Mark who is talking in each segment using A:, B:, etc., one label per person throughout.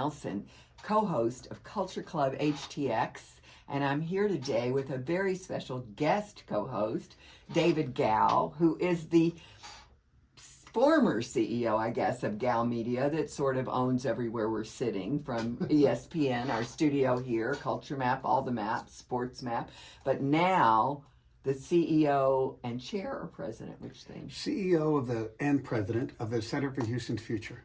A: Holland-Nelson, co-host of Culture Club HTX, and I'm here today with a very special guest co-host, David Gal, who is the former CEO, I guess, of Gal Media that sort of owns everywhere we're sitting, from ESPN, our studio here, Culture Map, all the maps, Sports Map, but now the CEO and chair or president, which thing?
B: CEO and president of the Center for Houston's Future.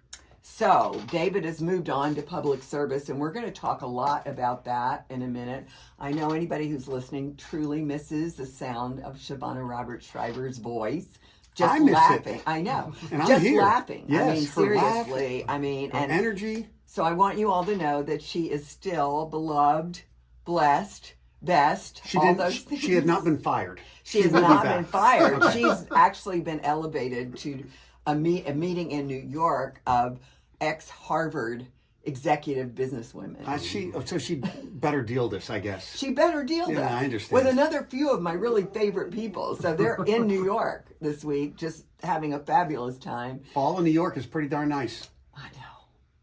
A: So, David has moved on to public service, and we're going to talk a lot about that in a minute. I know anybody who's listening truly misses the sound of Shavonnah Robert Schreiber's voice. Just
B: I miss
A: laughing.
B: it.
A: I know.
B: And I'm
A: just
B: here.
A: laughing.
B: Yes,
A: I mean, seriously.
B: and energy.
A: So I want you all to know that she is still beloved, blessed, best, those things.
B: She had not been fired.
A: She has not been fired. She's actually been elevated to a meeting in New York of ex-Harvard executive businesswomen.
B: So she better deal this, I guess.
A: She better deal this.
B: Yeah, I understand.
A: With another few of my really favorite people. So they're in New York this week, just having a fabulous time.
B: Fall in New York is pretty darn nice.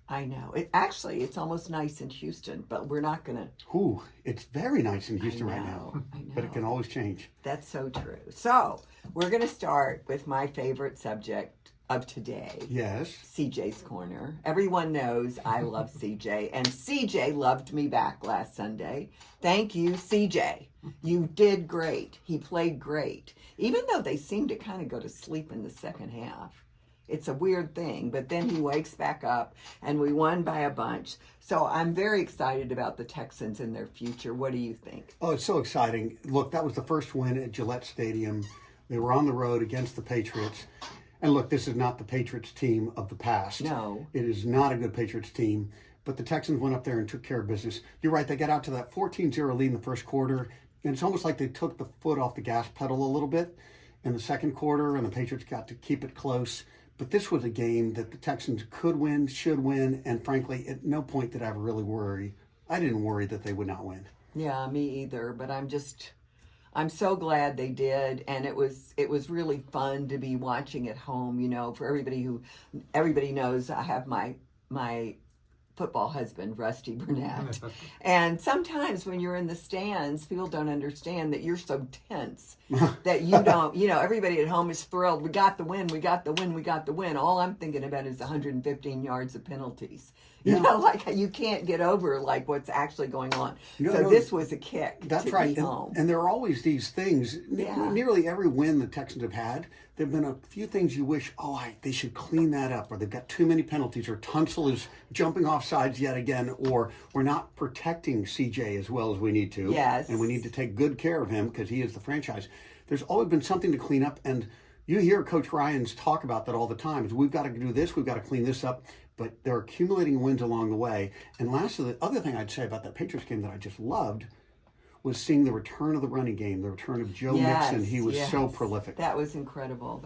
A: I know. It's almost nice in Houston, but we're not going to.
B: Ooh, it's very nice in Houston right now.
A: I know.
B: But it can always change.
A: That's so true. So we're going to start with my favorite subject of today.
B: Yes.
A: CJ's Corner. Everyone knows I love CJ, and CJ loved me back last Sunday. Thank you, CJ. You did great. He played great. Even though they seemed to kind of go to sleep in the second half. It's a weird thing, but then he wakes back up, and we won by a bunch. So I'm very excited about the Texans and their future. What do you think?
B: Oh, it's so exciting. Look, that was the first win at Gillette Stadium. They were on the road against the Patriots. And look, this is not the Patriots team of the past.
A: No.
B: It is not a good Patriots team. But the Texans went up there and took care of business. You're right, they got out to that 14-0 lead in the first quarter, and it's almost like they took the foot off the gas pedal a little bit in the second quarter, and the Patriots got to keep it close. But this was a game that the Texans could win, should win, and frankly, at no point did I ever really worry. I didn't worry that they would not win. Yeah,
A: me either, but I'm so glad they did, and it was really fun to be watching at home. You know, for everybody knows I have my football husband, Rusty Burnett, and sometimes when you're in the stands, people don't understand that you're so tense that you don't. You know, everybody at home is thrilled. We got the win. We got the win. We got the win. All I'm thinking about is 115 yards of penalties. You know, like you can't get over like what's actually going on. This was a kick.
B: That's right. And there are always these things. Yeah. Nearly every win the Texans have had, there have been a few things you wish, they should clean that up, or they've got too many penalties, or Tunsil is jumping off sides yet again, or we're not protecting CJ as well as we need to.
A: Yes.
B: And we need to take good care of him because he is the franchise. There's always been something to clean up, and you hear Coach Ryans talk about that all the time. We've got to do this, we've got to clean this up. But they're accumulating wins along the way. And lastly, the other thing I'd say about that Patriots game that I just loved was seeing the return of the running game, the return of Joe Mixon. He was so prolific.
A: That was incredible.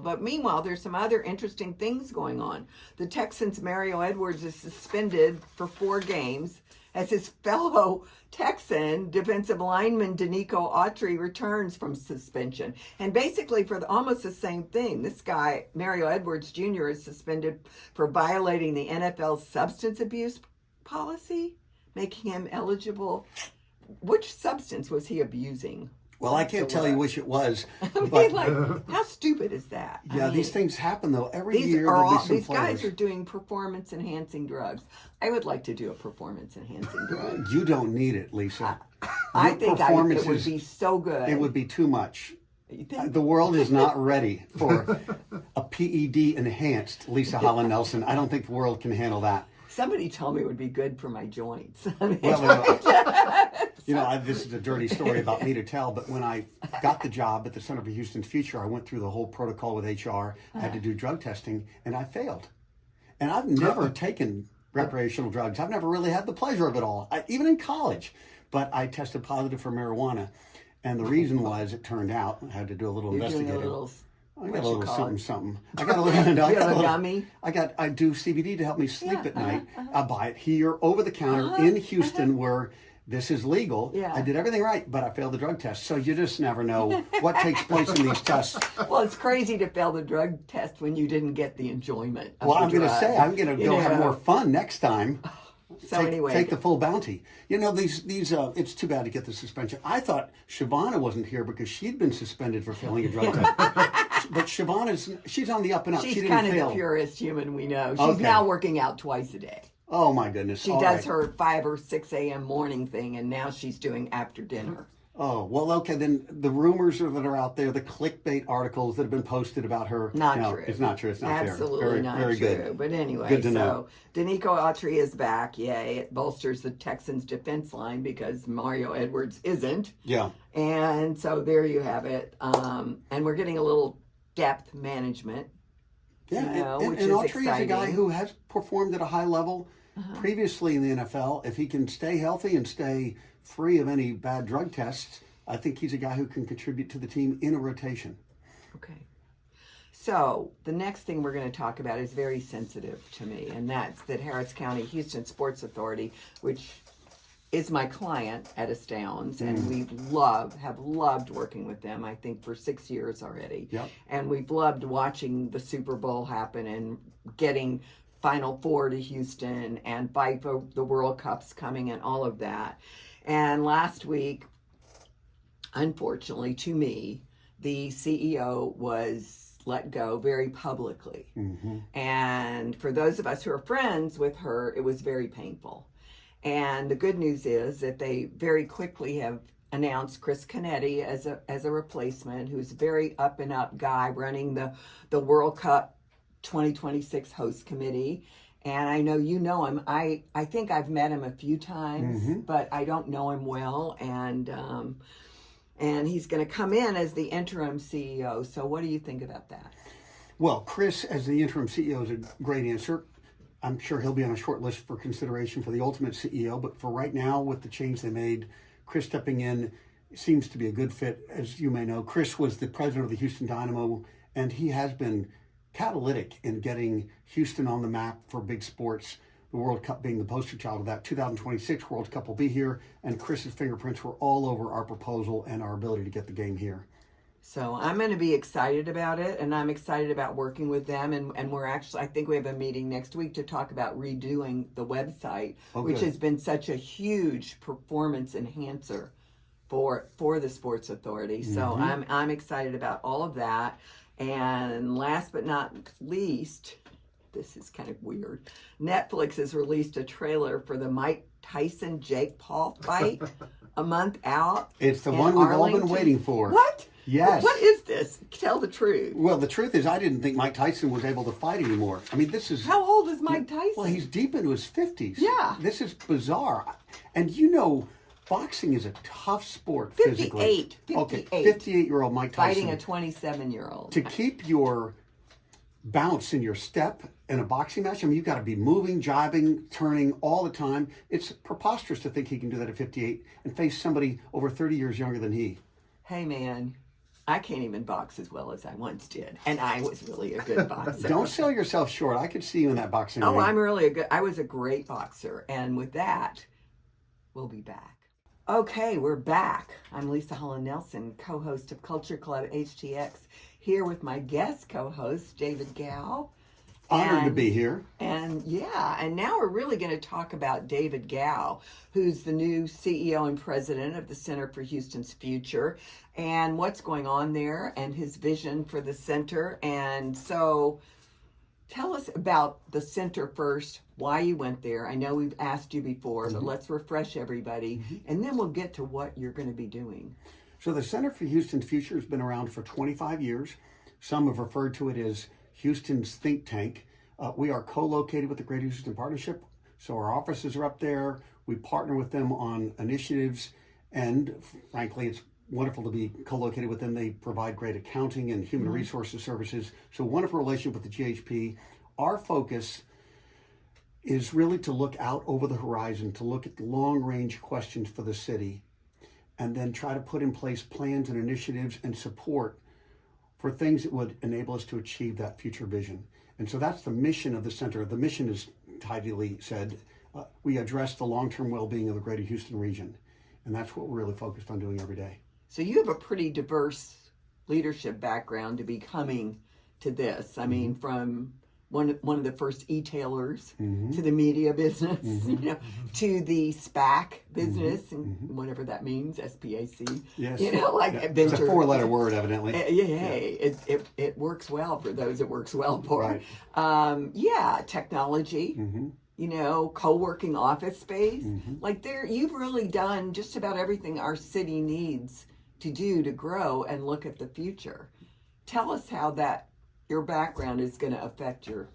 A: But meanwhile, there's some other interesting things going on. The Texans' Mario Edwards is suspended for 4 games as his fellow Texan defensive lineman Danico Autry returns from suspension. And basically for almost the same thing. This guy, Mario Edwards Jr., is suspended for violating the NFL's substance abuse policy, making him eligible. Which substance was he abusing?
B: Well, I can't tell you which it was.
A: How stupid is that?
B: Yeah, these things happen, though. Every year
A: these guys are doing performance-enhancing drugs. I would like to do a performance-enhancing drug.
B: You don't need it, Lisa.
A: I think it would be so good.
B: It would be too much. The world is not ready for a PED-enhanced Leisa Holland-Nelson. I don't think the world can handle that.
A: Somebody told me it would be good for my joints.
B: This is a dirty story about me to tell, but when I got the job at the Center for Houston's Future, I went through the whole protocol with HR. I had to do drug testing, and I failed. And I've never taken recreational drugs. I've never really had the pleasure of it all, even in college. But I tested positive for marijuana, and the reason was, it turned out, I had to do a little investigating. I got a little something. I got a little.
A: You have a gummy?
B: I do CBD to help me sleep at night. I buy it here over the counter in Houston, where this is legal.
A: Yeah.
B: I did everything right, but I failed the drug test. So you just never know what takes place in these tests.
A: Well, it's crazy to fail the drug test when you didn't get the enjoyment of
B: Well,
A: the
B: I'm going to
A: drug.
B: say, I'm going to go have more fun next time.
A: So anyway.
B: Take the full bounty. You know, these it's too bad to get the suspension. I thought Shavonnah wasn't here because she'd been suspended for failing a drug test. But she's on the up and up. She
A: She's
B: didn't
A: kind of
B: fail.
A: the purest human we know. She's
B: Okay.
A: now working out twice a day.
B: Oh my goodness.
A: She
B: All
A: does
B: right.
A: her 5 or 6 a.m. morning thing, and now she's doing after dinner.
B: Oh, well, okay, then the rumors that are out there, the clickbait articles that have been posted about her.
A: Not
B: no,
A: true.
B: It's not true. It's not
A: Absolutely
B: fair. Very,
A: not
B: very
A: true.
B: good.
A: But anyway,
B: Good to know.
A: so Danico Autry is back. Yay. It bolsters the Texans defense line because Mario Edwards isn't.
B: Yeah.
A: And so there you have it. And we're getting a little depth management.
B: Yeah,
A: You know,
B: and
A: which is
B: Autry is a guy
A: exciting.
B: who has performed at a high level previously in the NFL. If he can stay healthy and stay free of any bad drug tests, I think he's a guy who can contribute to the team in a rotation.
A: Okay. So the next thing we're going to talk about is very sensitive to me, and that's that Harris County Houston Sports Authority, which is my client at Astounds, and we have loved working with them, I think, for 6 years already.
B: Yep.
A: And we've loved watching the Super Bowl happen and getting Final Four to Houston and fight for the World Cups coming and all of that. And last week, unfortunately to me, the CEO was let go very publicly. And for those of us who are friends with her, it was very painful. And the good news is that they very quickly have announced Chris Canetti as a replacement, who's a very up and up guy running the World Cup 2026 host committee. And I know you know him. I think I've met him a few times, but I don't know him well. And he's going to come in as the interim CEO. So what do you think about that?
B: Well, Chris, as the interim CEO, is a great answer. I'm sure he'll be on a short list for consideration for the ultimate CEO. But for right now, with the change they made, Chris stepping in seems to be a good fit. As you may know, Chris was the president of the Houston Dynamo, and he has been catalytic in getting Houston on the map for big sports, the World Cup being the poster child of that. 2026 World Cup will be here, and Chris's fingerprints were all over our proposal and our ability to get the game here.
A: So I'm going to be excited about it, and I'm excited about working with them. And we're actually, I think we have a meeting next week to talk about redoing the website, which
B: good.
A: has been such a huge performance enhancer for the Sports Authority. So I'm excited about all of that. And last but not least, this is kind of weird. Netflix has released a trailer for the Mike Tyson Jake Paul fight a month out.
B: It's the
A: in
B: one we've all been
A: Arlington.
B: waiting for.
A: What?
B: Yes.
A: What is this? Tell the truth.
B: Well, the truth is, I didn't think Mike Tyson was able to fight anymore. I mean, this is...
A: How old is Mike Tyson?
B: Well, he's deep into his 50s.
A: Yeah.
B: This is bizarre. And you know, boxing is a tough sport
A: 58.
B: physically. Okay,
A: 58.
B: 58-year-old Mike Tyson.
A: Fighting a 27-year-old.
B: To keep your bounce in your step in a boxing match, I mean, you've got to be moving, jiving, turning all the time. It's preposterous to think he can do that at 58 and face somebody over 30 years younger than he.
A: Hey, man, I can't even box as well as I once did. And I was really a good boxer.
B: Don't sell yourself short. I could see you in that boxing ring.
A: I was a great boxer. And with that, we'll be back. Okay, we're back. I'm Leisa Holland-Nelson, co-host of Culture Club HTX, here with my guest co-host, David Gow.
B: Honored to be here.
A: And now we're really going to talk about David Gow, who's the new CEO and president of the Center for Houston's Future, and what's going on there and his vision for the center. And so tell us about the center first, why you went there. I know we've asked you before, but let's refresh everybody, and then we'll get to what you're going to be doing.
B: So the Center for Houston's Future has been around for 25 years. Some have referred to it as Houston's think tank. We are co-located with the Greater Houston Partnership, so our offices are up there. We partner with them on initiatives, and frankly, it's wonderful to be co-located with them. They provide great accounting and human resources services, so wonderful relationship with the GHP. Our focus is really to look out over the horizon, to look at the long-range questions for the city, and then try to put in place plans and initiatives and support for things that would enable us to achieve that future vision. And so that's the mission of the center. The mission is tidily said, we address the long-term well-being of the greater Houston region. And that's what we're really focused on doing every day.
A: So you have a pretty diverse leadership background to be coming to this. I mean, from one of the first e-tailers to the media business, you know, to the SPAC business, and whatever that means, SPAC.
B: Yes.
A: You know, like
B: It's
A: venture.
B: a four-letter word, evidently.
A: It works well for those it works well for.
B: Right.
A: Technology. You know, co-working office space. Like you've really done just about everything our city needs to do to grow and look at the future. Tell us how your background is going to affect your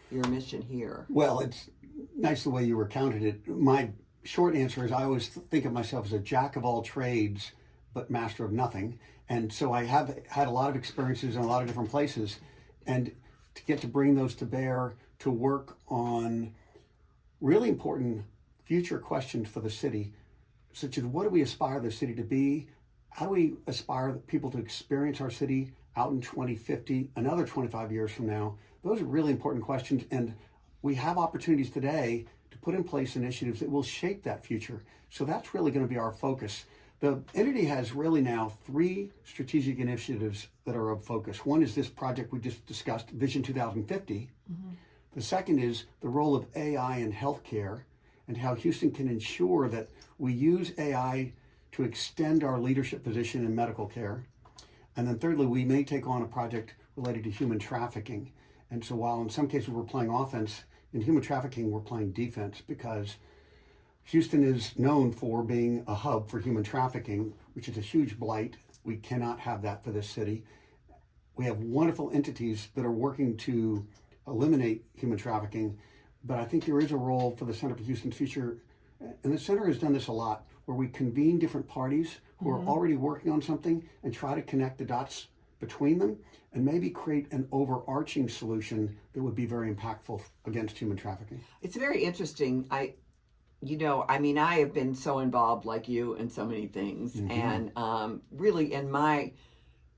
A: mission here.
B: Well, it's nice the way you recounted it. My short answer is I always think of myself as a jack of all trades, but master of nothing. And so I have had a lot of experiences in a lot of different places. And to get to bring those to bear, to work on really important future questions for the city, such as what do we aspire the city to be? How do we aspire people to experience our city out in 2050, another 25 years from now? Those are really important questions. And we have opportunities today to put in place initiatives that will shape that future. So that's really going to be our focus. The entity has really now 3 strategic initiatives that are of focus. One is this project we just discussed, Vision 2050. The second is the role of AI in healthcare and how Houston can ensure that we use AI to extend our leadership position in medical care. And then thirdly, we may take on a project related to human trafficking. And so while in some cases we're playing offense, in human trafficking we're playing defense, because Houston is known for being a hub for human trafficking, which is a huge blight. We cannot have that for this city. We have wonderful entities that are working to eliminate human trafficking, but I think there is a role for the Center for Houston's Future, and the center has done this a lot, where we convene different parties who are already working on something and try to connect the dots between them and maybe create an overarching solution that would be very impactful against human trafficking.
A: It's very interesting. I have been so involved like you in so many things, and really in my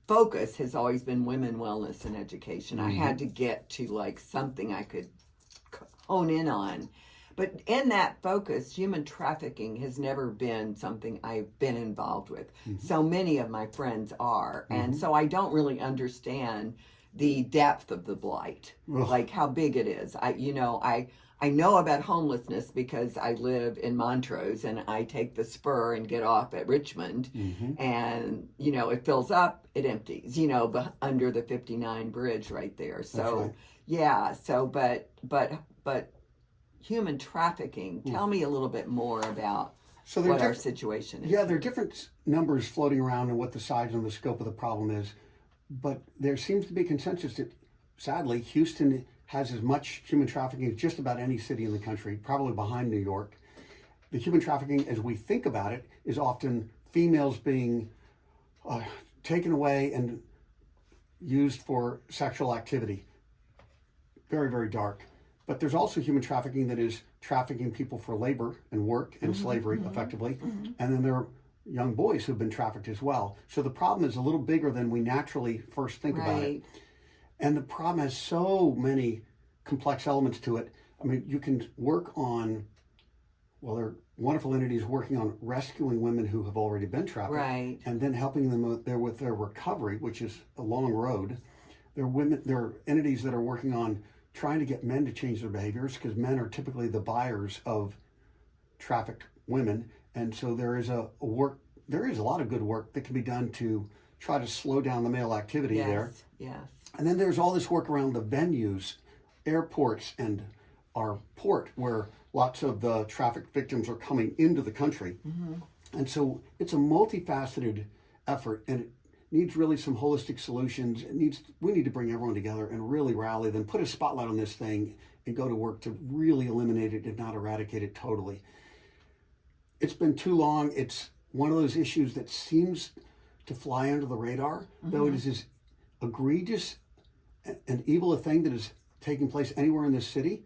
A: focus has always been women wellness and education. I had to get to like something I could hone in on. But in that focus, human trafficking has never been something I've been involved with. So many of my friends are. And so I don't really understand the depth of the blight, like how big it is. I know about homelessness because I live in Montrose and I take the spur and get off at Richmond, and it fills up, it empties, under the 59 bridge right there. So but human trafficking, tell me a little bit more about what our situation is.
B: Yeah, there are different numbers floating around and what the size and the scope of the problem is, but there seems to be consensus that sadly Houston has as much human trafficking as just about any city in the country, probably behind New York. The human trafficking, as we think about it, is often females being taken away and used for sexual activity. Very, very dark. But there's also human trafficking that is trafficking people for labor and work and slavery, effectively. And then there are young boys who've been trafficked as well. So the problem is a little bigger than we naturally first think about it. And the problem has so many complex elements to it. I mean, you can work on, there are wonderful entities working on rescuing women who have already been trafficked, and then helping them with their recovery, which is a long road. There are entities that are working on trying to get men to change their behaviors, because men are typically the buyers of trafficked women. And so there is a lot of good work that can be done to try to slow down the male activity there.
A: Yes.
B: And then there's all this work around the venues, airports, and our port, where lots of the traffic victims are coming into the country. And so it's a multifaceted effort, and it needs really some holistic solutions. We need to bring everyone together and really rally them, put a spotlight on this thing, and go to work to really eliminate it, if not eradicate it totally. It's been too long. It's one of those issues that seems to fly under the radar, though it is as egregious and evil a thing that is taking place anywhere in this city.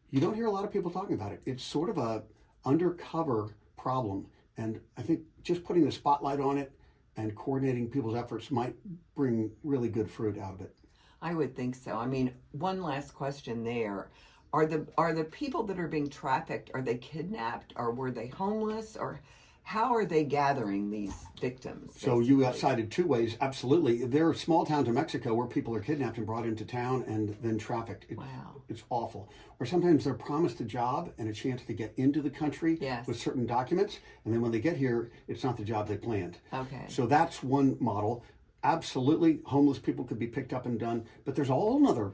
B: You don't hear a lot of people talking about it. It's sort of a undercover problem, and I think just putting the spotlight on it and coordinating people's efforts might bring really good fruit out of it.
A: I would think so. I mean, one last question there. are the people that are being trafficked, are they kidnapped, or were they homeless, or how are they gathering these victims?
B: So you cited two ways. Absolutely. There are small towns in Mexico where people are kidnapped and brought into town and then trafficked.
A: Wow.
B: It's awful. Or sometimes they're promised a job and a chance to get into the country with certain documents. And then when they get here, it's not the job they planned.
A: Okay.
B: So that's one model. Absolutely, homeless people could be picked up and done. But there's a whole other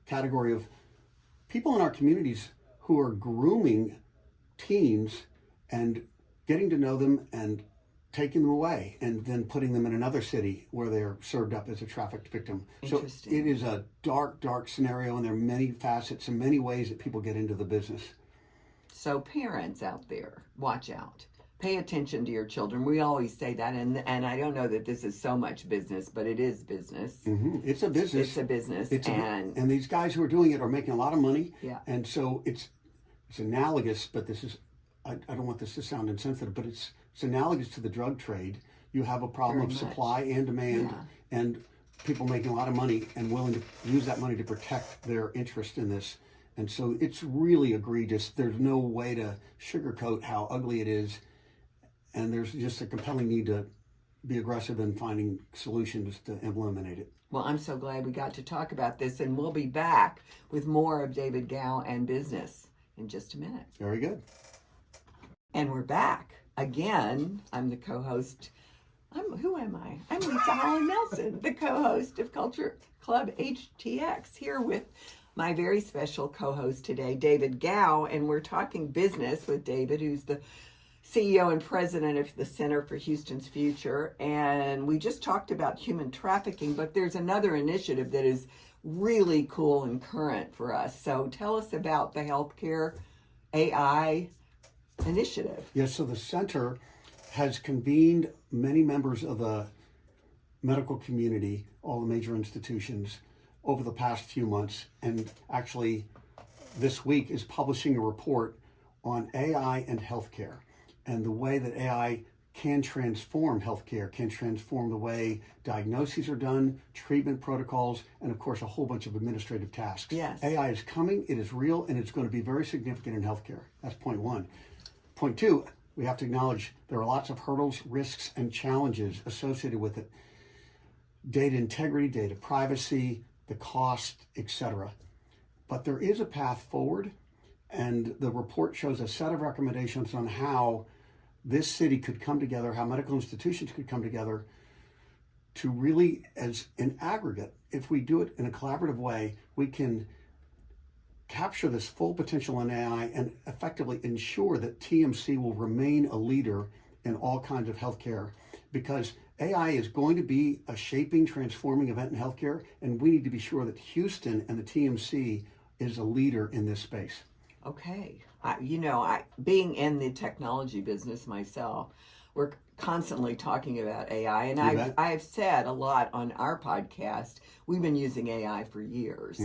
B: category of people in our communities who are grooming teens and getting to know them and taking them away and then putting them in another city where they're served up as a trafficked victim. So it is a dark, dark scenario, and there are many facets and many ways that people get into the business.
A: So parents out there, watch out. Pay attention to your children. We always say that, and I don't know that this is so much business, but it is business.
B: Mm-hmm. It's a business.
A: It's a business.
B: And these guys who are doing it are making a lot of money.
A: Yeah.
B: And so it's analogous, but this is, I don't want this to sound insensitive, but it's analogous to the drug trade. You have a problem of supply and demand, and people making a lot of money and willing to use that money to protect their interest in this. And so it's really egregious. There's no way to sugarcoat how ugly it is. And there's just a compelling need to be aggressive in finding solutions to eliminate it.
A: Well, I'm so glad we got to talk about this, and we'll be back with more of David Gow and business in just a minute.
B: Very good.
A: And we're back again. I'm the co-host. Who am I? I'm Leisa Holland-Nelson, the co-host of Culture Club HTX, here with my very special co-host today, David Gow, and we're talking business with David, who's the CEO and president of the Center for Houston's Future. And we just talked about human trafficking, but there's another initiative that is really cool and current for us. So tell us about the healthcare AI initiative.
B: Yes, so the center has convened many members of the medical community, all the major institutions, over the past few months, and actually this week is publishing a report on AI and healthcare, and the way that AI can transform healthcare, can transform the way diagnoses are done, treatment protocols, and of course a whole bunch of administrative tasks.
A: Yes.
B: AI is coming, it is real, and it's going to be very significant in healthcare. That's point one. Point two, we have to acknowledge there are lots of hurdles, risks, and challenges associated with it. Data integrity, data privacy, the cost, etc. But there is a path forward, and the report shows a set of recommendations on how this city could come together, how medical institutions could come together to really, as an aggregate, if we do it in a collaborative way, we can capture this full potential in AI and effectively ensure that TMC will remain a leader in all kinds of healthcare, because AI is going to be a shaping, transforming event in healthcare, and we need to be sure that Houston and the TMC is a leader in this space.
A: Okay. Being in the technology business myself, we're constantly talking about AI, and I've said a lot on our podcast. We've been using AI for years,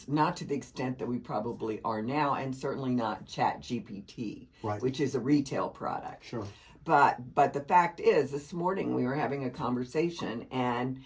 A: not to the extent that we probably are now, and certainly not ChatGPT, which is a retail product.
B: Sure.
A: But the fact is, this morning we were having a conversation, and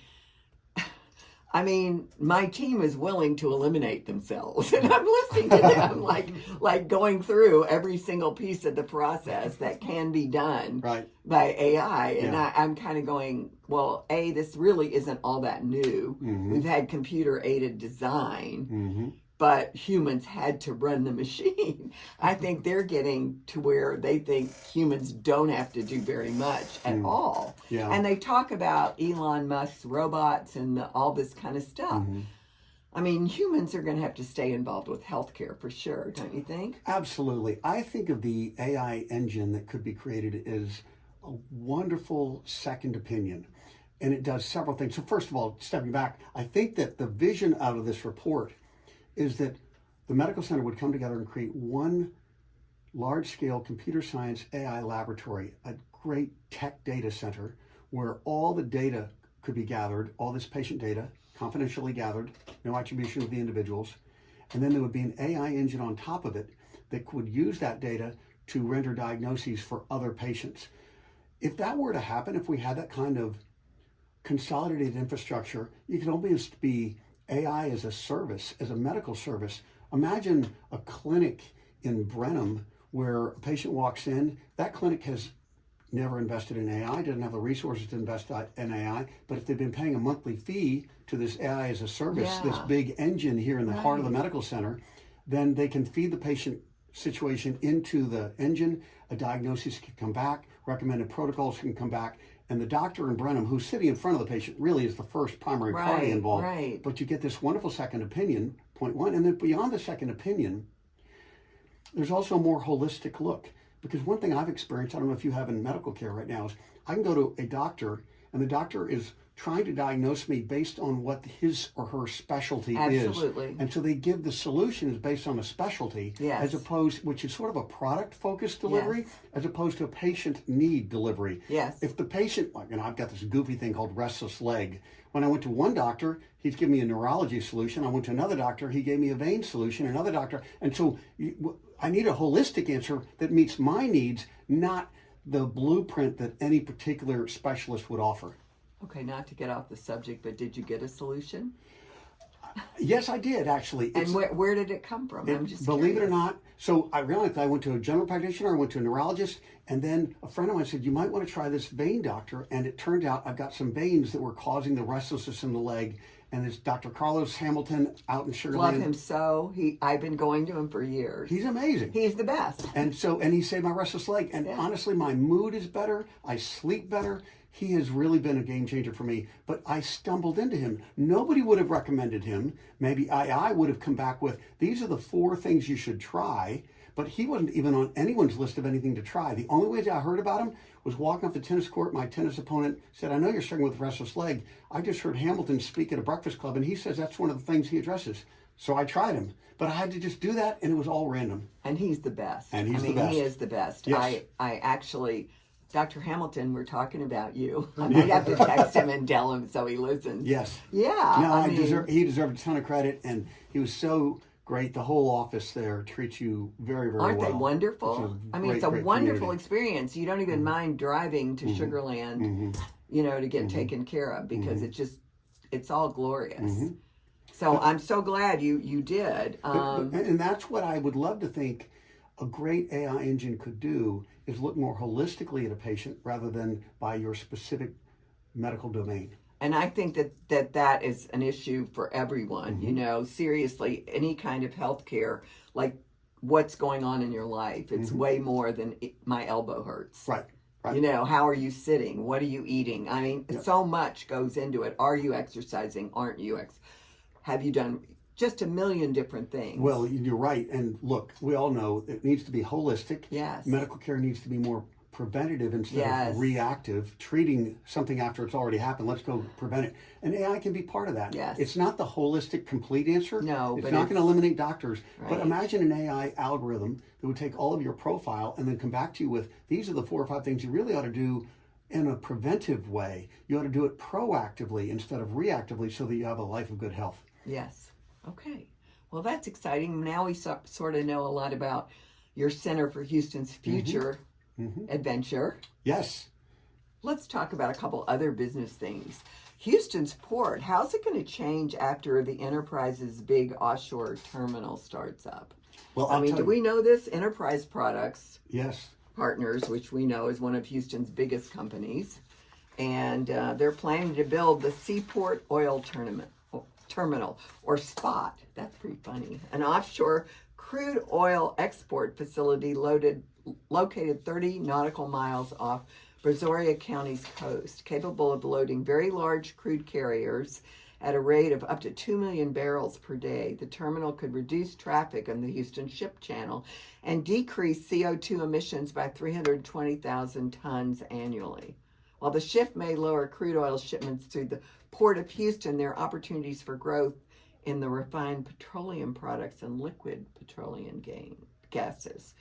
A: I mean, my team is willing to eliminate themselves, and I'm listening to them like going through every single piece of the process that can be done by AI. And I'm kind of going, well, this really isn't all that new. We've had computer-aided design, but humans had to run the machine. I think they're getting to where they think humans don't have to do very much at all. Yeah. And they talk about Elon Musk's robots and all this kind of stuff. I mean, humans are going to have to stay involved with healthcare for sure, don't you think?
B: Absolutely. I think of the AI engine that could be created as a wonderful second opinion. And it does several things. So first of all, stepping back, I think that the vision out of this report is that the medical center would come together and create one large-scale computer science AI laboratory, a great tech data center where all the data could be gathered, all this patient data, confidentially gathered, no attribution of the individuals, and then there would be an AI engine on top of it that would use that data to render diagnoses for other patients. If that were to happen, if we had that kind of consolidated infrastructure, you could almost be AI as a service, as a medical service, Imagine a clinic in Brenham where a patient walks in. That clinic has never invested in AI, doesn't have the resources to invest in AI, but if they've been paying a monthly fee to this AI as a service, this big engine here in the heart of the medical center, then they can feed the patient situation into the engine, a diagnosis can come back, recommended protocols can come back, and the doctor in Brenham, who's sitting in front of the patient, really is the first primary party involved.
A: Right.
B: But you get this wonderful second opinion, point one, and then beyond the second opinion, there's also a more holistic look. Because one thing I've experienced, I don't know if you have in medical care right now, is I can go to a doctor and the doctor is trying to diagnose me based on what his or her specialty
A: Absolutely.
B: is. And so they give the solutions based on a specialty, as opposed, which is sort of a product-focused delivery, as opposed to a patient need delivery.
A: Yes.
B: If the patient, like, I've got this goofy thing called restless leg. When I went to one doctor, he's given me a neurology solution. I went to another doctor, he gave me a vein solution, another doctor. And so I need a holistic answer that meets my needs, not the blueprint that any particular specialist would offer.
A: Okay, not to get off the subject, but did you get a solution?
B: Yes, I did, actually.
A: And where did it come from? I'm just
B: believe
A: curious.
B: it or not. So I realized I went to a general practitioner, I went to a neurologist, and then a friend of mine said, you might want to try this vein doctor. And it turned out I've got some veins that were causing the restlessness in the leg. And it's Dr. Carlos Hamilton out in Sugar
A: Love
B: Land.
A: him so. I've been going to him for years.
B: He's amazing.
A: He's the best.
B: And he saved my restless leg. And honestly, my mood is better. I sleep better. He has really been a game changer for me. But I stumbled into him. Nobody would have recommended him. Maybe I would have come back with, these are the 4 things you should try. But he wasn't even on anyone's list of anything to try. The only way I heard about him was walking off the tennis court. My tennis opponent said, I know you're struggling with restless leg. I just heard Hamilton speak at a breakfast club, and he says that's one of the things he addresses. So I tried him. But I had to just do that, and it was all random.
A: And he's the best.
B: And he's the best.
A: He is the best.
B: Yes.
A: I actually, Dr. Hamilton, we're talking about you. I might have to text him and tell him so he listens.
B: Yes.
A: Yeah.
B: No, he deserved a ton of credit, and he was so great. The whole office there treats you very, very well.
A: Aren't they wonderful? It's a wonderful
B: community.
A: experience. You don't even mind driving to Sugar Land, to get taken care of because it's all glorious. So I'm so glad you did.
B: And that's what I would love to think a great AI engine could do, is look more holistically at a patient rather than by your specific medical domain.
A: And I think that is an issue for everyone, seriously, any kind of healthcare, like what's going on in your life. It's way more than my elbow hurts.
B: Right.
A: How are you sitting? What are you eating? I mean, so much goes into it. Are you exercising? Aren't you? Have you done just a million different things?
B: Well, you're right. And look, we all know it needs to be holistic.
A: Yes.
B: Medical care needs to be more preventative instead of reactive, treating something after it's already happened. Let's go prevent it. And AI can be part of that.
A: Yes.
B: It's not the holistic, complete answer.
A: No,
B: it's
A: but
B: not going to eliminate doctors.
A: Right.
B: But imagine an AI algorithm that would take all of your profile and then come back to you with, these are the 4 or 5 things you really ought to do in a preventive way. You ought to do it proactively instead of reactively so that you have a life of good health.
A: Yes. Okay. Well, that's exciting. Now we sort of know a lot about your Center for Houston's Future adventure.
B: Yes.
A: Let's talk about a couple other business things. Houston's port, how's it going to change after the Enterprise's big offshore terminal starts up?
B: Well,
A: do we know this? Enterprise Products
B: Yes.
A: Partners, which we know is one of Houston's biggest companies, and they're planning to build the Seaport Oil Terminal, or SPOT. That's pretty funny. An offshore crude oil export facility located 30 nautical miles off Brazoria County's coast, capable of loading very large crude carriers at a rate of up to 2 million barrels per day. The terminal could reduce traffic on the Houston Ship Channel and decrease CO2 emissions by 320,000 tons annually. While the shift may lower crude oil shipments through the Port of Houston, there are opportunities for growth in the refined petroleum products and liquid petroleum gases.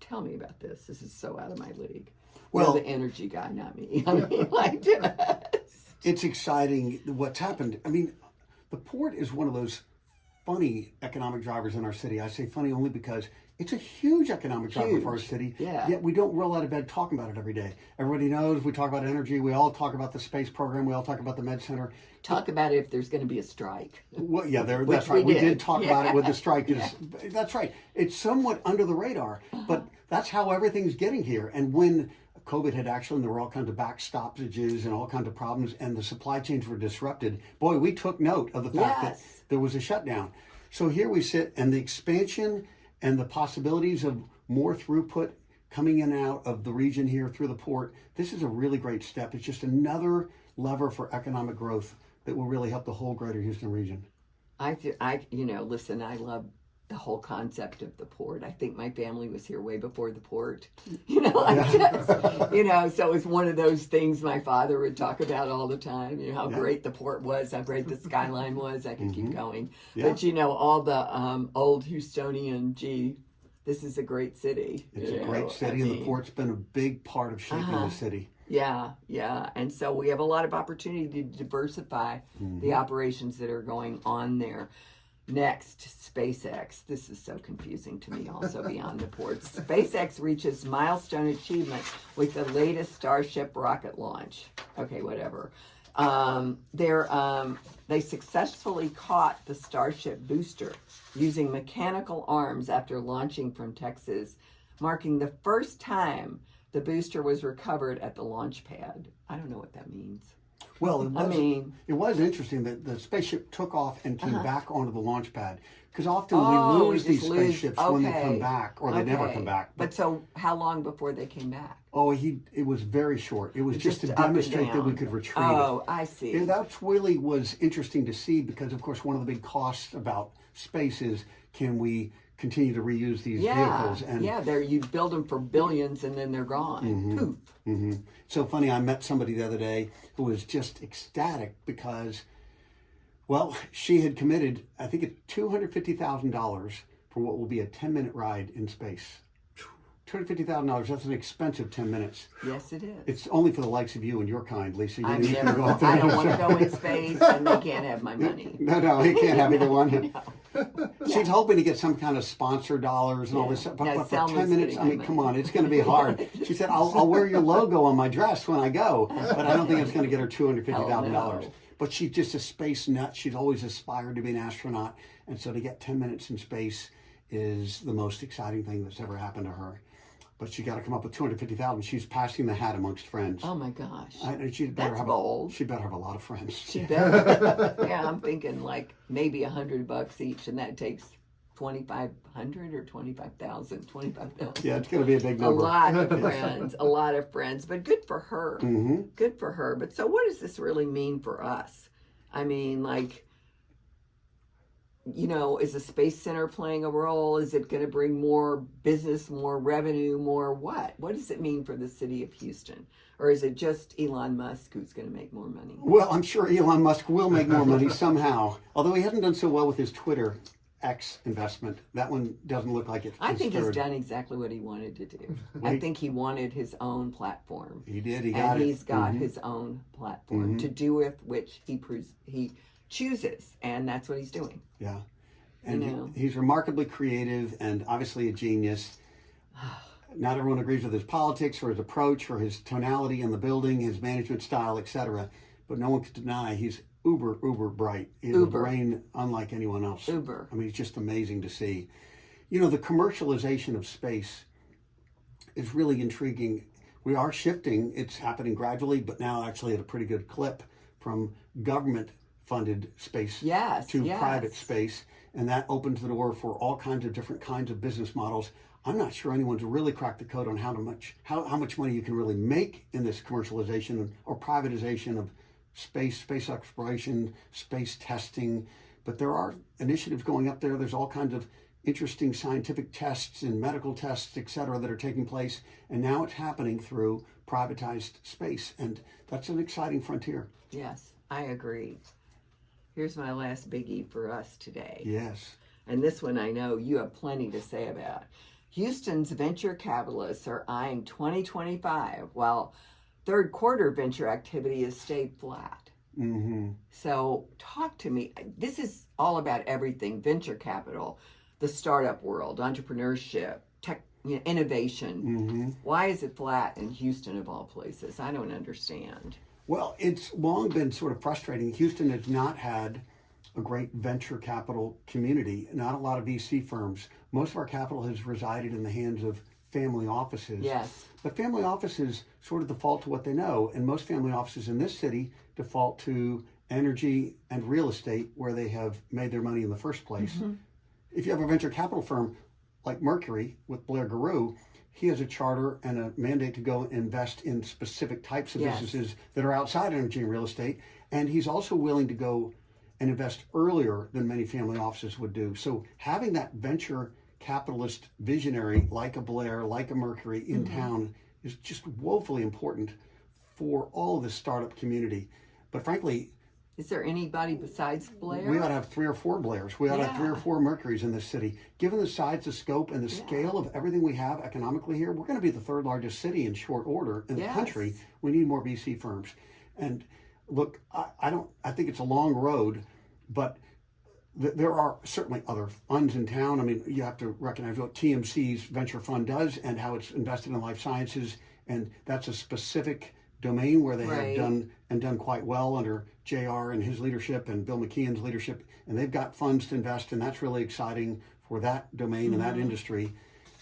A: Tell me about this. This is so out of my league. Well, you're the energy guy, not me.
B: It's exciting what's happened. I mean, the port is one of those funny economic drivers in our city. I say funny only because It's a huge economic driver
A: Huge.
B: for our city.
A: Yeah.
B: Yet we don't roll out of bed talking about it every day. Everybody knows we talk about energy. We all talk about the space program. We all talk about the Med Center.
A: Talk about it if there's going to be a strike.
B: Well, yeah, that's
A: Which
B: right.
A: we
B: We did
A: did.
B: talk about it with the strike. That's right. It's somewhat under the radar, but that's how everything's getting here. And when COVID hit, actually, and there were all kinds of back stoppages and all kinds of problems, and the supply chains were disrupted, boy, we took note of the fact that
A: Yes.
B: there was a shutdown. So here we sit, and the expansion and the possibilities of more throughput coming in and out of the region here through the port, this is a really great step. It's just another lever for economic growth that will really help the whole greater Houston region.
A: Listen, I love the whole concept of the port. I think my family was here way before the port. So it's one of those things my father would talk about all the time, how great the port was, how great the skyline was. I could keep going.
B: Yeah.
A: But, all the old Houstonian, this is a great city.
B: It's a great city, and the port's been a big part of shaping the city.
A: Yeah. And so we have a lot of opportunity to diversify the operations that are going on there. Next, SpaceX. This is so confusing to me also beyond the ports. SpaceX reaches milestone achievement with the latest Starship rocket launch. Okay, whatever. They successfully caught the Starship booster using mechanical arms after launching from Texas, marking the first time the booster was recovered at the launch pad. I don't know what that means.
B: Well, it was interesting that the spaceship took off and came back onto the launch pad. Because often we lose these spaceships when they come back, or they never come back.
A: But so how long before they came back?
B: Oh, it was very short. It was just to
A: up and
B: demonstrate that we
A: down.
B: could retrieve
A: Oh,
B: it.
A: I see.
B: And that really was interesting to see because, of course, one of the big costs about space is can we continue to reuse these vehicles? And
A: you build them for billions and then they're gone. Poof.
B: So funny, I met somebody the other day who was just ecstatic because, well, she had committed, I think it's $250,000 for what will be a 10-minute ride in space. $250,000, that's an expensive 10 minutes.
A: Yes, it is.
B: It's only for the likes of you and your kind, Lisa.
A: I don't want to go in space and they can't have my money.
B: No, he can't have either one. She's hoping to get some kind of sponsor dollars and all this stuff. But for
A: Selma's
B: 10 minutes,
A: getting my
B: come
A: money.
B: on, it's going to be hard. She said, I'll wear your logo on my dress when I go, but I don't think it's going to get her $250,000.
A: No.
B: But she's just a space nut. She's always aspired to be an astronaut. And so to get 10 minutes in space is the most exciting thing that's ever happened to her. But she got to come up with $250,000. She's passing the hat amongst friends.
A: Oh my gosh.
B: That's
A: bold.
B: She better have a lot of friends.
A: She better. Yeah, I'm thinking like maybe $100 each, and that takes 2,500 or 25,000. 25,000.
B: Yeah, it's going to be a big number.
A: A lot of friends. But good for her. Good for her. But so, what does this really mean for us? I mean, like, is the Space Center playing a role? Is it going to bring more business, more revenue, more what? What does it mean for the city of Houston? Or is it just Elon Musk who's going to make more money?
B: Well, I'm sure Elon Musk will make more money somehow. Although he hasn't done so well with his Twitter X investment. That one doesn't look like it.
A: I think he's done exactly what he wanted to do. I think he wanted his own platform.
B: He did. He got it.
A: And he's got his own platform to do with which he chooses, and that's what he's doing.
B: Yeah. And he's remarkably creative and obviously a genius. Not everyone agrees with his politics or his approach or his tonality in the building, his management style, etc. But no one could deny he's uber bright. He has a brain unlike anyone else. I mean, it's just amazing to see. The commercialization of space is really intriguing. We are shifting. It's happening gradually, but now actually at a pretty good clip from government-funded space to private space. And that opens the door for all kinds of different kinds of business models. I'm not sure anyone's really cracked the code on how much money you can really make in this commercialization or privatization of space exploration, space testing. But there are initiatives going up there. There's all kinds of interesting scientific tests and medical tests, et cetera, that are taking place. And now it's happening through privatized space. And that's an exciting frontier.
A: Yes, I agree. Here's my last biggie for us today.
B: Yes.
A: And this one I know you have plenty to say about. Houston's venture capitalists are eyeing 2025 while third quarter venture activity has stayed flat. So talk to me. This is all about everything, venture capital. the startup world, entrepreneurship, tech, innovation. Why is it flat in Houston of all places? I don't understand.
B: Well, it's long been sort of frustrating. Houston has not had a great venture capital community, not a lot of VC firms. Most of our capital has resided in the hands of family offices.
A: Yes.
B: But family offices sort of default to what they know, and most family offices in this city default to energy and real estate where they have made their money in the first place. If you have a venture capital firm like Mercury with Blair Guru, he has a charter and a mandate to go invest in specific types of businesses that are outside energy and real estate. And he's also willing to go and invest earlier than many family offices would do. So having that venture capitalist visionary like a Blair, like a Mercury in town is just woefully important for all of the startup community. But frankly,
A: is there anybody besides Blair?
B: We ought to have 3 or 4 Blairs. We ought to have 3 or 4 Mercuries in this city. Given the size, the scope, and the scale of everything we have economically here, we're going to be the 3rd largest city in short order in the country. We need more VC firms. And look, I think it's a long road, but there are certainly other funds in town. I mean, you have to recognize what TMC's venture fund does and how it's invested in life sciences, and that's a specific domain where they have done quite well under JR and his leadership and Bill McKeon's leadership, and they've got funds to invest, and that's really exciting for that domain and that industry.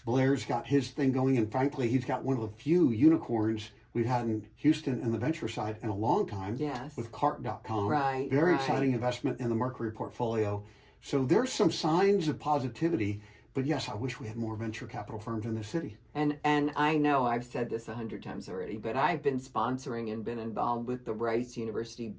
B: Blair's got his thing going, and frankly, he's got one of the few unicorns we've had in Houston and the venture side in a long time with Cart.com. Very exciting investment in the Mercury portfolio. So there's some signs of positivity, but yes, I wish we had more venture capital firms in this city.
A: And I know I've said this 100 times already, but I've been sponsoring and been involved with the Rice University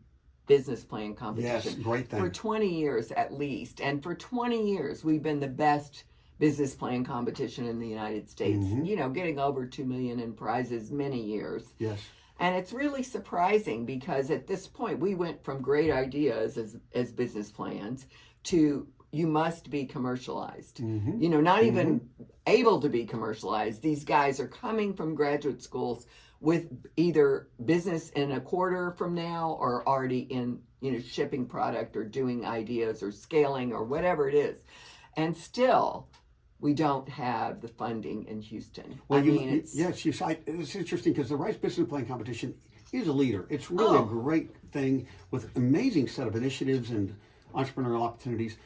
A: business plan competition.
B: Yes, great thing.
A: For 20 years at least. And for 20 years, we've been the best business plan competition in the United States. Getting over 2 million in prizes many years.
B: Yes.
A: And it's really surprising because at this point, we went from great ideas as business plans to you must be commercialized. Not even able to be commercialized. These guys are coming from graduate schools with either business in a quarter from now or already in, shipping product or doing ideas or scaling or whatever it is. And still, we don't have the funding in Houston.
B: Well, it's interesting because the Rice Business Plan Competition is a leader. It's really a great thing with amazing set of initiatives and entrepreneurial opportunities.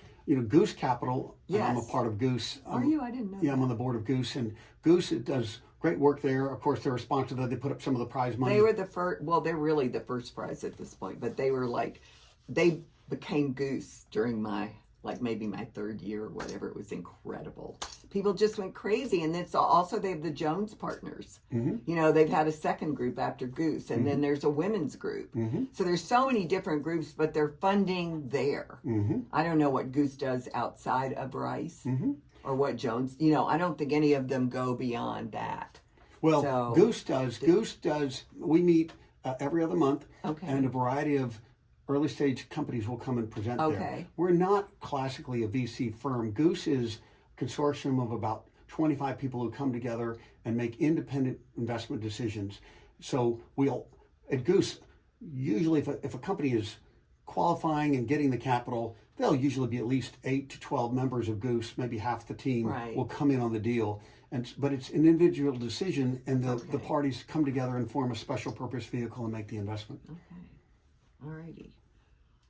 B: Goose Capital, I'm a part of Goose.
A: Are you? I didn't know.
B: Yeah, I'm on the board of Goose, and Goose does great work there. Of course, they're responsive that they put up some of the prize money.
A: They were the first, well, they're really the first prize at this point, but they became Goose during maybe my 3rd year or whatever. It was incredible. People just went crazy. And it's also, they have the Jones Partners. They've had a second group after Goose, and then there's a women's group. So there's so many different groups, but they're funding there. I don't know what Goose does outside of Rice or what Jones, I don't think any of them go beyond that.
B: Well, Goose does, we meet every other month, and a variety of early stage companies will come and present there. We're not classically a VC firm. Goose is a consortium of about 25 people who come together and make independent investment decisions. So at Goose, usually if a company is qualifying and getting the capital, there'll usually be at least 8 to 12 members of Goose, maybe half the team will come in on the deal. But it's an individual decision, and the parties come together and form a special purpose vehicle and make the investment.
A: All righty.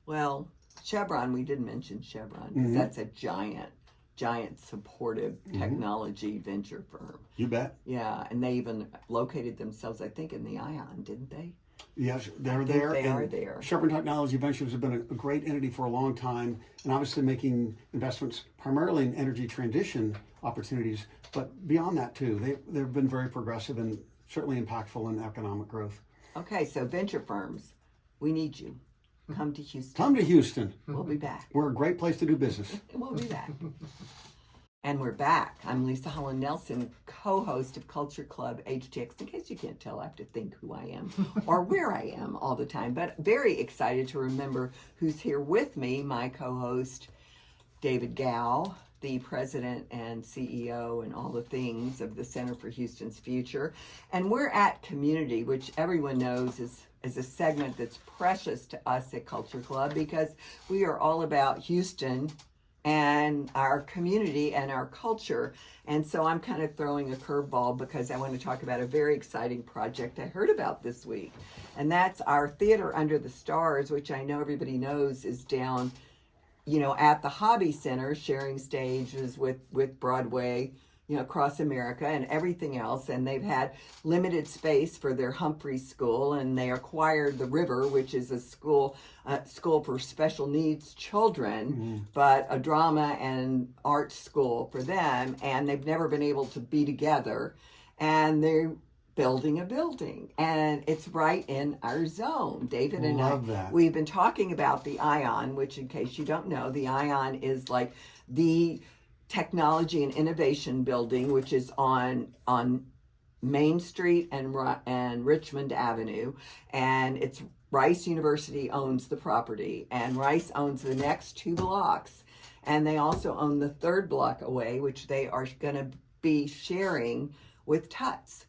A: Well, Chevron, we did mention Chevron because that's a giant supportive technology venture firm.
B: You bet.
A: Yeah, and they even located themselves, I think, in the Ion, didn't they?
B: Yes, they're there.
A: They are there.
B: Chevron Technology Ventures have been a great entity for a long time, and obviously making investments primarily in energy transition opportunities, but beyond that too. They've been very progressive and certainly impactful in economic growth.
A: Okay, so venture firms, we need you. Come to Houston.
B: Come to Houston.
A: We'll be back.
B: We're a great place to do business.
A: We'll be back. And we're back. I'm Leisa Holland-Nelson, co-host of Culture Club HTX. In case you can't tell, I have to think who I am or where I am all the time. But very excited to remember who's here with me, my co-host, David Gow, the president and CEO and all the things of the Center for Houston's Future. And we're at Community, which everyone knows is a segment that's precious to us at Culture Club because we are all about Houston and our community and our culture. And so I'm kind of throwing a curveball because I want to talk about a very exciting project I heard about this week. And that's our Theater Under the Stars, which I know everybody knows is down, at the Hobby Center, sharing stages with Broadway, across America and everything else. And they've had limited space for their Humphrey School, and they acquired the River, which is a school for special needs children, but a drama and art school for them. And they've never been able to be together. And they're building a building, and it's right in our zone. David and we've been talking about the Ion, which, in case you don't know, the Ion is like the technology and innovation building, which is on Main Street and Richmond Avenue, and it's Rice University owns the property, and Rice owns the next 2 blocks, and they also own the 3rd block away, which they are going to be sharing with Tuts.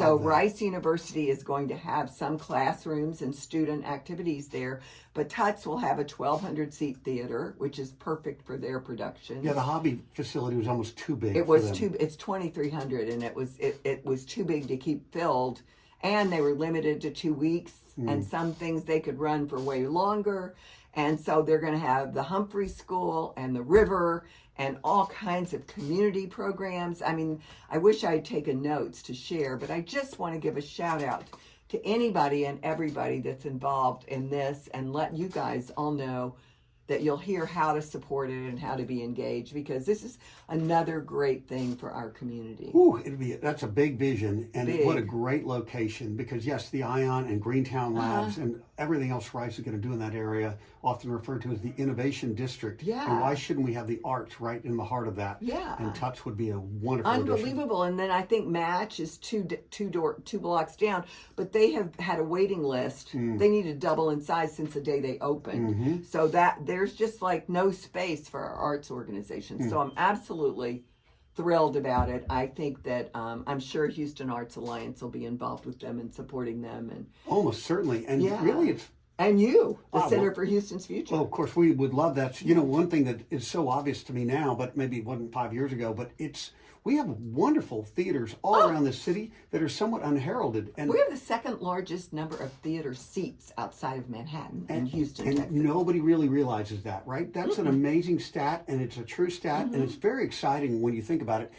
A: So Rice University is going to have some classrooms and student activities there, but Tuts will have a 1,200 seat theater, which is perfect for their production.
B: Yeah, the hobby facility was almost too big.
A: It's 2,300, and it was too big to keep filled, and they were limited to 2 weeks, and some things they could run for way longer. And so they're going to have the Humphrey School and the River and all kinds of community programs. I mean, I wish I had taken notes to share, but I just want to give a shout out to anybody and everybody that's involved in this, and let you guys all know that you'll hear how to support it and how to be engaged, because this is another great thing for our community.
B: Ooh, that's a big vision, and what a great location, because yes, the Ion and Greentown Labs and everything else Rice is going to do in that area, often referred to as the Innovation District.
A: Yeah.
B: And why shouldn't we have the arts right in the heart of that?
A: Yeah.
B: And Tuts would be a wonderful
A: Unbelievable.
B: addition.
A: And then I think Match is two blocks down, but they have had a waiting list. They need to double in size since the day they opened. So that there's just like no space for our arts organization. So I'm absolutely thrilled about it. I think that I'm sure Houston Arts Alliance will be involved with them and supporting them. And
B: almost certainly. And really it's...
A: And you, the Center for Houston's Future.
B: Well, of course, we would love that. One thing that is so obvious to me now, but maybe it wasn't 5 years ago, but we have wonderful theaters all around the city that are somewhat unheralded. And
A: we have the 2nd largest number of theater seats outside of Manhattan and Houston,
B: and
A: Texas.
B: Nobody really realizes that, right? That's an amazing stat, and it's a true stat, and it's very exciting when you think about it.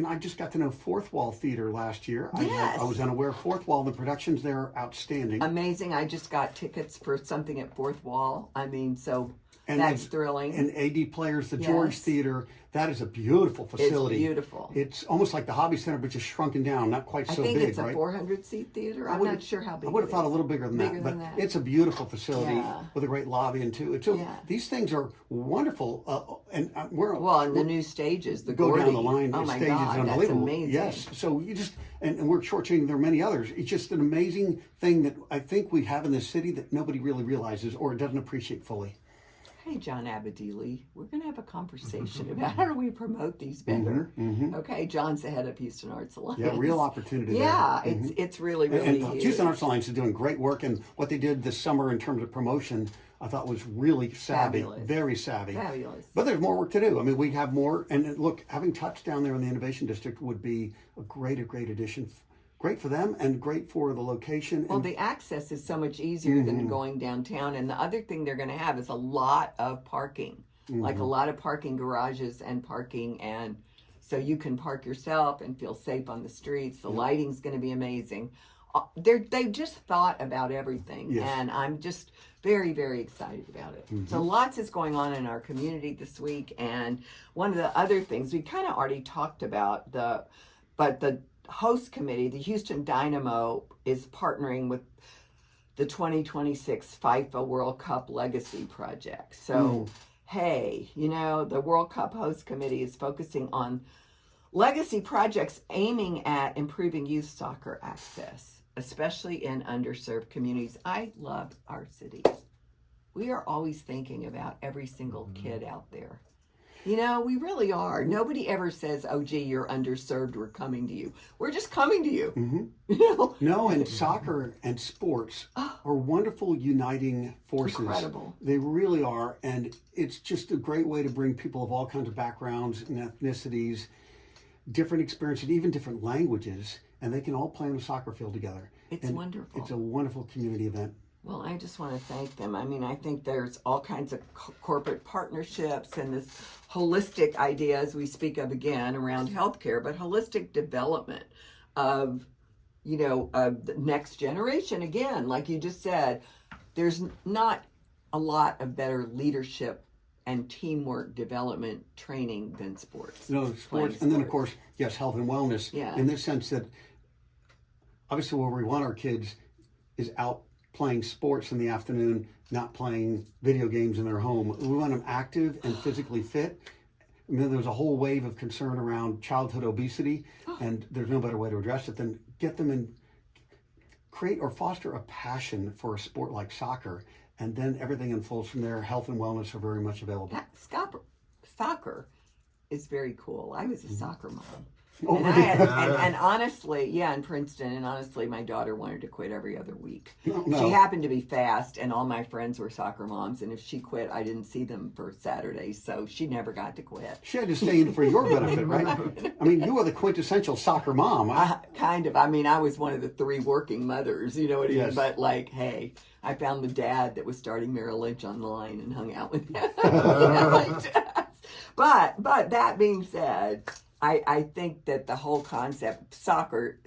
B: I just got to know Fourth Wall Theater last year.
A: Yes.
B: I was unaware of Fourth Wall. The productions there are outstanding.
A: Amazing. I just got tickets for something at Fourth Wall. That's thrilling.
B: And AD Players, the George Theater, that is a beautiful facility.
A: It's beautiful.
B: It's almost like the Hobby Center, but just shrunken down, not quite so big, right?
A: I think it's a 400 seat theater. I'm not sure how big
B: I would have thought a little bigger than that, but it's a beautiful facility with a great lobby and too. These things are wonderful, and
A: and the new stages, the
B: go
A: Gordy.
B: down the line.
A: Oh my
B: stages
A: God,
B: is
A: that's amazing.
B: Yes, so you just and we're shortchanging. There are many others. It's just an amazing thing that I think we have in this city that nobody really realizes or doesn't appreciate fully.
A: Hey, John Abadili, we're going to have a conversation about how do we promote these better. Okay, John's the head of Houston Arts Alliance.
B: Yeah, real opportunity there.
A: Yeah, it's really huge.
B: Houston Arts Alliance is doing great work, and what they did this summer in terms of promotion, I thought was really savvy, very savvy.
A: Fabulous.
B: But there's more work to do. We have more, and look, having Touch down there in the Innovation District would be a great addition. Great for them and great for the location.
A: Well, the access is so much easier than going downtown. And the other thing they're going to have is a lot of parking, like a lot of parking garages and parking. And so you can park yourself and feel safe on the streets. The lighting's going to be amazing. They've just thought about everything. And I'm just very, very excited about it. So lots is going on in our community this week. And one of the other things we kind of already talked about, the host committee, the Houston Dynamo, is partnering with the 2026 FIFA World Cup Legacy Project. So, the World Cup host committee is focusing on legacy projects aiming at improving youth soccer access, especially in underserved communities. I love our city. We are always thinking about every single kid out there. You know, we really are. Nobody ever says, "Oh, gee, you're underserved. We're coming to you." We're just coming to you.
B: Mm-hmm.
A: You know?
B: No, and soccer and sports are wonderful uniting forces.
A: Incredible.
B: They really are, and it's just a great way to bring people of all kinds of backgrounds and ethnicities, different experiences, even different languages, and they can all play on a soccer field together.
A: It's wonderful.
B: It's a wonderful community event.
A: Well, I just want to thank them. I mean, I think there's all kinds of corporate partnerships and this holistic ideas we speak of again around healthcare, but holistic development of, you know, the next generation. Again, like you just said, there's not a lot of better leadership and teamwork development training than sports.
B: You know, sports, and then of course, yes, health and wellness.
A: Yeah.
B: In this sense that obviously where we want our kids is out playing sports in the afternoon, not playing video games in their home. We want them active and physically fit. I mean, there's a whole wave of concern around childhood obesity, and there's no better way to address it than get them in, create or foster a passion for a sport like soccer, and then everything unfolds from there. Health and wellness are very much available.
A: Soccer is very cool. I was a soccer mom.
B: Oh,
A: And,
B: really?
A: and honestly, yeah, in Princeton, and honestly, my daughter wanted to quit every other week.
B: No.
A: She happened to be fast, and all my friends were soccer moms, and if she quit, I didn't see them for Saturdays, so she never got to quit.
B: She had to stay in for your benefit, right? I mean, you were the quintessential soccer mom.
A: Kind of. I mean, I was one of the 3 working mothers, you know what I mean?
B: Yes.
A: But, like, hey, I found the dad that was starting Merrill Lynch online and hung out with him. You know, like that. But that being said, I think that the whole concept, soccer,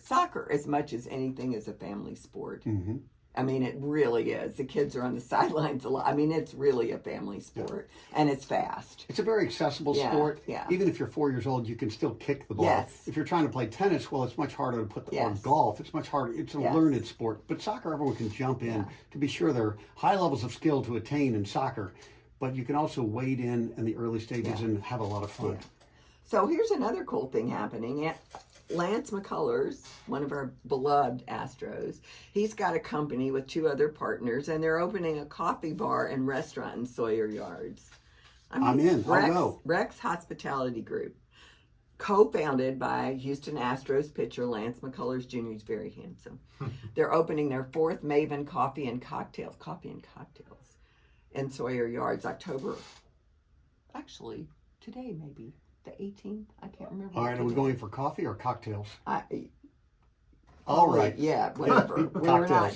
A: as much as anything, is a family sport.
B: Mm-hmm.
A: I mean, it really is. The kids are on the sidelines a lot. I mean, it's really a family sport, and it's fast.
B: It's a very accessible sport.
A: Yeah.
B: Even if you're 4 years old, you can still kick the ball.
A: Yes.
B: If you're trying to play tennis, well, it's much harder to put the or
A: Yes.
B: golf. It's much harder. It's a
A: Yes.
B: learned sport. But soccer, everyone can jump in. To be sure, there are high levels of skill to attain in soccer, but you can also wade in the early stages and have a lot of fun.
A: Yeah. So here's another cool thing happening. Lance McCullers, one of our beloved Astros, he's got a company with 2 other partners, and they're opening a coffee bar and restaurant in Sawyer Yards.
B: I'm in. I'll go.
A: Rex Hospitality Group, co-founded by Houston Astros pitcher Lance McCullers Jr. He's very handsome. They're opening their 4th Maven Coffee and Cocktails in Sawyer Yards, October. Actually, today maybe. The 18th? I can't remember.
B: All right, are we going for coffee or cocktails?
A: All
B: right.
A: right. Yeah, whatever. We're not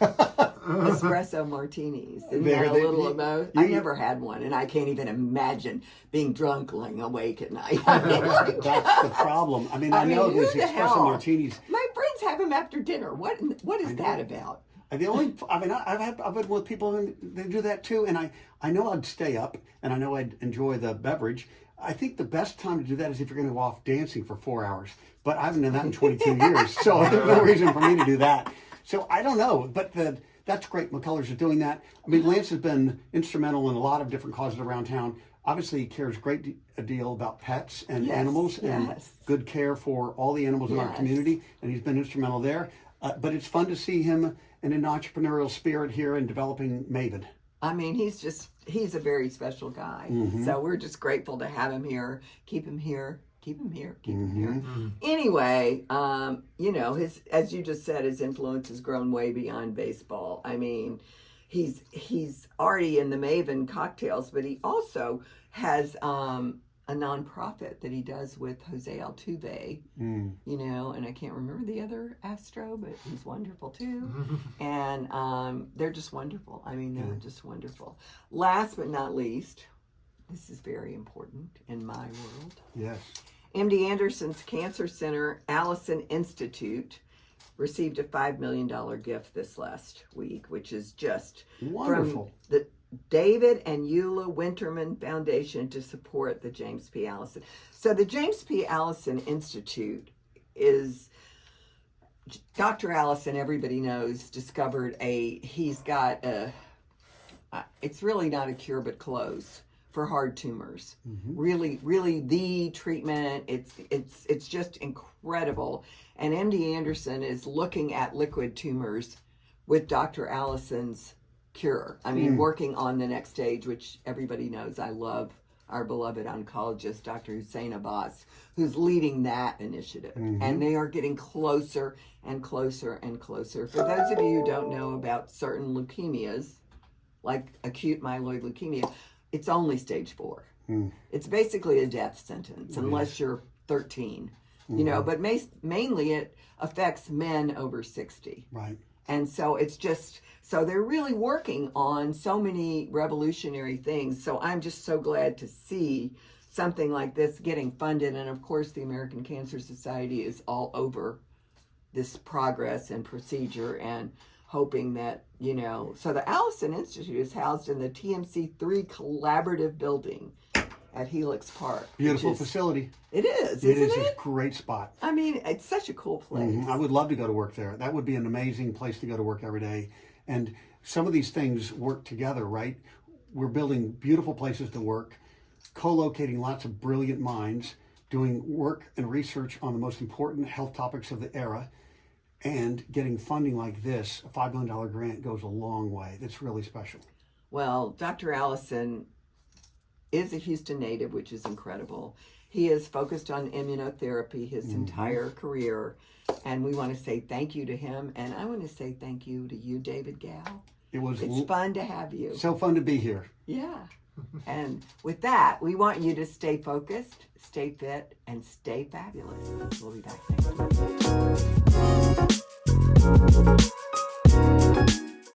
A: espresso martinis. Isn't that a little of both? I never had one, and I can't even imagine being drunk, lying awake at night. I mean, like,
B: That's the problem. I mean, I know
A: who
B: these
A: the
B: espresso
A: hell?
B: martinis.
A: My friends have them after dinner. What is that about?
B: The only, I mean, I've been with people and they do that too, and I know I'd stay up, and I know I'd enjoy the beverage. I think the best time to do that is if you're going to go off dancing for 4 hours. But I haven't done that in 22 years, so there's no reason for me to do that. So I don't know, but that's great. McCullers are doing that. I mean, Lance has been instrumental in a lot of different causes around town. Obviously, he cares a deal about pets and animals and good care for all the animals in our community, and he's been instrumental there. But it's fun to see him in an entrepreneurial spirit here and developing Maven.
A: I mean, he's a very special guy. Mm-hmm. So we're just grateful to have him here, keep him here. Anyway, you know, as you just said, his influence has grown way beyond baseball. I mean, he's already in the Maven cocktails, but he also has a nonprofit that he does with Jose Altuve, you know, and I can't remember the other Astro, but he's wonderful too. And they're just wonderful. I mean, they're just wonderful. Last but not least, this is very important in my world.
B: Yes.
A: MD Anderson's Cancer Center Allison Institute received a $5 million gift this last week, which is just
B: wonderful.
A: From the David and Eula Winterman Foundation to support the James P. Allison. So the James P. Allison Institute is, Dr. Allison, everybody knows, discovered he's got it's really not a cure but close for hard tumors. Really the treatment, it's just incredible. And MD Anderson is looking at liquid tumors with Dr. Allison's cure. I mean, working on the next stage, which everybody knows I love our beloved oncologist, Dr. Hussein Abbas, who's leading that initiative. And they are getting closer and closer and closer. For those of you who don't know about certain leukemias, like acute myeloid leukemia, it's only stage 4. It's basically a death sentence unless you're 13, you know, but mainly it affects men over 60.
B: Right.
A: And so it's just, so they're really working on so many revolutionary things. So I'm just so glad to see something like this getting funded. And of course, the American Cancer Society is all over this progress and procedure and hoping that, you know, so the Allison Institute is housed in the TMC3 collaborative building at Helix Park.
B: Beautiful facility.
A: It is,
B: It
A: isn't
B: is
A: it?
B: a great spot.
A: I mean, it's such a cool place.
B: I would love to go to work there. That would be an amazing place to go to work every day. And some of these things work together, right? We're building beautiful places to work, co-locating lots of brilliant minds, doing work and research on the most important health topics of the era, and getting funding like this. A $5 million grant goes a long way. That's really special.
A: Well, Dr. Allison is a Houston native, which is incredible. He is focused on immunotherapy his entire career, and we want to say thank you to him, and I want to say thank you to you, David Gal. It's fun to have you.
B: So fun to be here.
A: Yeah. And with that, we want you to stay focused, stay fit, and stay fabulous. We'll be back next week.